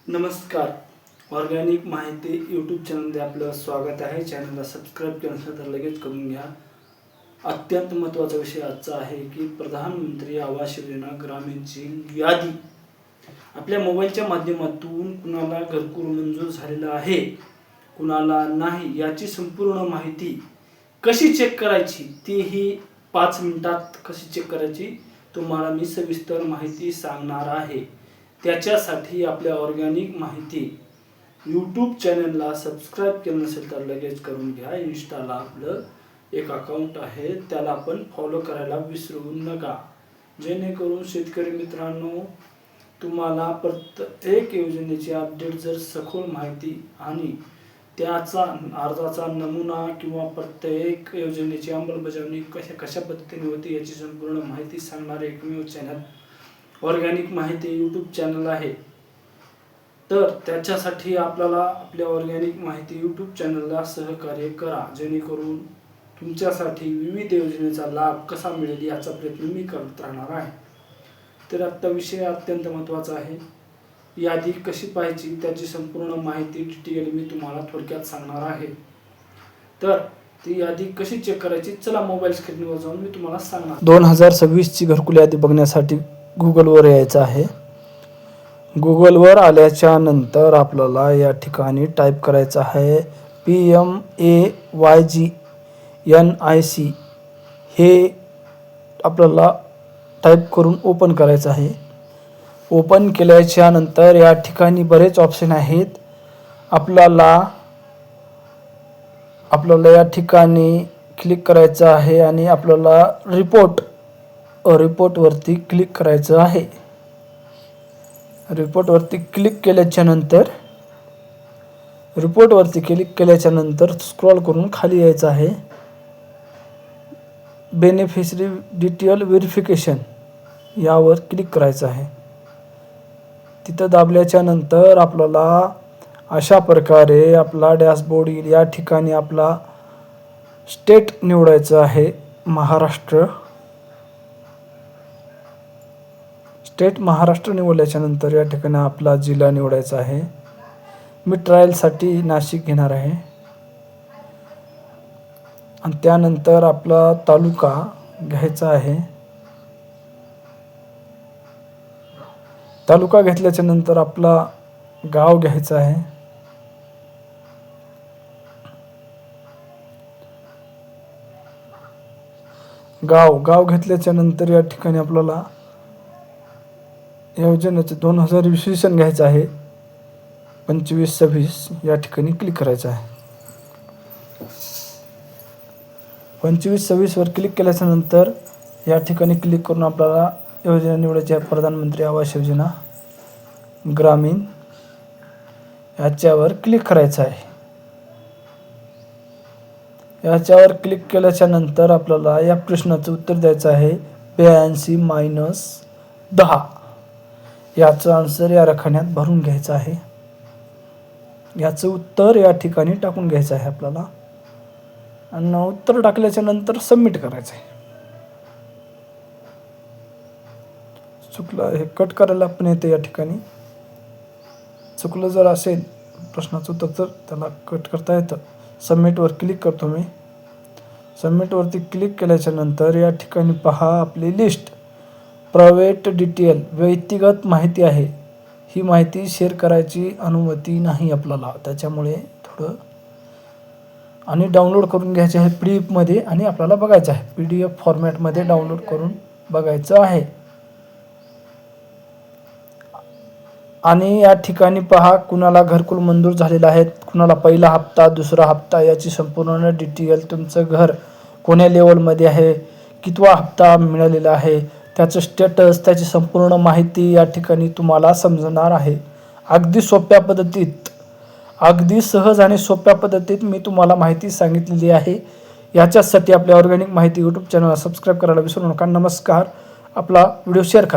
नमस्कार. ऑर्गॅनिक माहिती यूट्यूब चॅनलमध्ये आपलं स्वागत आहे. चॅनलला सबस्क्राईब केलं नसेल तर लगेच करून घ्या. अत्यंत महत्त्वाचा विषय आजचा आहे की प्रधानमंत्री आवास योजना ग्रामीणची यादी आपल्या मोबाईलच्या माध्यमातून कुणाला घरकुल मंजूर झालेला आहे, कुणाला नाही, याची संपूर्ण माहिती कशी चेक करायची तीही 5 मिनिटात कशी चेक करायची तुम्हाला मी सविस्तर माहिती सांगणार आहे. त्याच्यासाठी आपल्या ऑर्गॅनिक माहिती यूट्यूब चॅनलला सबस्क्राईब केलं नसेल तर लगेच करून घ्या. इन्स्टाला आपलं एक अकाउंट आहे, त्याला आपण फॉलो करायला विसरू नका, जेणेकरून शेतकरी मित्रांनो तुम्हाला प्रत्येक योजनेची अपडेट जर सखोल माहिती आणि त्याचा अर्जाचा नमुना किंवा प्रत्येक योजनेची अंमलबजावणी कशा पद्धतीने होती याची संपूर्ण माहिती सांगणारे एकमेव चॅनल ऑर्गॅनिक माहिती यूट्यूब चॅनल आहे. तर त्याच्यासाठी आपल्याला आपल्या ऑर्गॅनिक माहिती यूट्यूब चॅनलला सहकार्य करा, जेणेकरून तुमच्यासाठी विविध योजनेचा लाभ कसा मिळेल याचा प्रयत्न मी करत राहणार आहे. तर आजचा विषय अत्यंत महत्त्वाचा आहे. यादी कशी पाहायची त्याची संपूर्ण माहिती डिटेल मी तुम्हाला थोडक्यात सांगणार आहे. तर ती यादी कशी चेक करायची, चला मोबाईल स्क्रीनवर जाऊन मी तुम्हाला सांगणार. 2026 ची घरकुल यादी बघण्यासाठी गुगलवर यायचं आहे. गुगलवर आल्याच्या नंतर आपल्याला या ठिकाणी टाईप करायचं आहे PMAYGNIC. हे आपल्याला टाईप करून ओपन करायचं आहे. ओपन केल्याच्या नंतर या ठिकाणी बरेच ऑप्शन आहेत. आपल्याला या ठिकाणी क्लिक करायचं आहे आणि आपल्याला रिपोर्टवरती क्लिक करायचं आहे. रिपोर्टवरती क्लिक केल्याच्या नंतर स्क्रॉल करून खाली यायचं आहे. बेनिफिशरी डिटेल व्हेरिफिकेशन यावर क्लिक करायचं आहे. तिथं दाबल्याच्या नंतर आपल्याला अशा प्रकारे आपला डॅशबोर्ड येईल. या ठिकाणी आपला स्टेट निवडायचं आहे, महाराष्ट्र. स्टेट महाराष्ट्र निवडल्याच्या नंतर या ठिकाणी आपला जिल्हा निवडायचा आहे. मी ट्रायलसाठी नाशिक घेणार आहे. आणि त्यानंतर आपला तालुका घ्यायचा आहे. तालुका घेतल्याच्या नंतर आपला गाव घ्यायचा आहे. गाव घेतल्याच्या नंतर या ठिकाणी आपल्याला योजनेचे 2020 घ्यायचं आहे. 25-26 या ठिकाणी क्लिक करायचं आहे. 25-26 वर क्लिक केल्याच्या नंतर या ठिकाणी क्लिक करून आपल्याला योजना निवडायची आहे. प्रधानमंत्री आवास योजना ग्रामीण याच्यावर क्लिक करायचं आहे. याच्यावर क्लिक केल्याच्या नंतर आपल्याला या प्रश्नाचं उत्तर द्यायचं आहे. 82-10 याचं आन्सर या रकान्यात भरून घ्यायचं आहे. याचं उत्तर या ठिकाणी टाकून घ्यायचं आहे आपल्याला. आणि उत्तर टाकल्याच्या नंतर सबमिट करायचं आहे. चुकलं हे कट करायला पण येते. या ठिकाणी चुकलं जर असेल प्रश्नाचं उत्तर तर त्याला कट करता येतं. सबमिटवर क्लिक करतो मी. सबमिटवरती क्लिक केल्याच्या नंतर या ठिकाणी पहा आपली लिस्ट. प्रायव्हेट डिटेल व्यक्तिगत माहिती आहे. ही माहिती शेअर करायची अनुमती नाही आपल्याला, त्याच्यामुळे थोडं. आणि डाउनलोड करून घ्यायचे आहे PDF मध्ये आणि आपल्याला बघायचं आहे. PDF फॉर्मॅटमध्ये डाउनलोड करून बघायचं आहे. आणि या ठिकाणी पहा कुणाला घरकुल मंजूर झालेला आहे, कुणाला पहिला हप्ता, दुसरा हप्ता याची संपूर्ण डिटेल, तुमचं घर कोण्या लेवलमध्ये आहे, कितवा हप्ता मिळालेला आहे, त्याचं स्टेटस, त्याची संपूर्ण माहिती या ठिकाणी तुम्हाला समजणार आहे. अगदी सोप्या पद्धतीत, अगदी सहज आणि सोप्या पद्धतीत मी तुम्हाला माहिती सांगितलेली आहे. याच्यासाठी आपल्या ऑर्गॅनिक माहिती यूट्यूब चॅनलला सबस्क्राईब करायला विसरू नका. नमस्कार. आपला व्हिडिओ शेअर करा.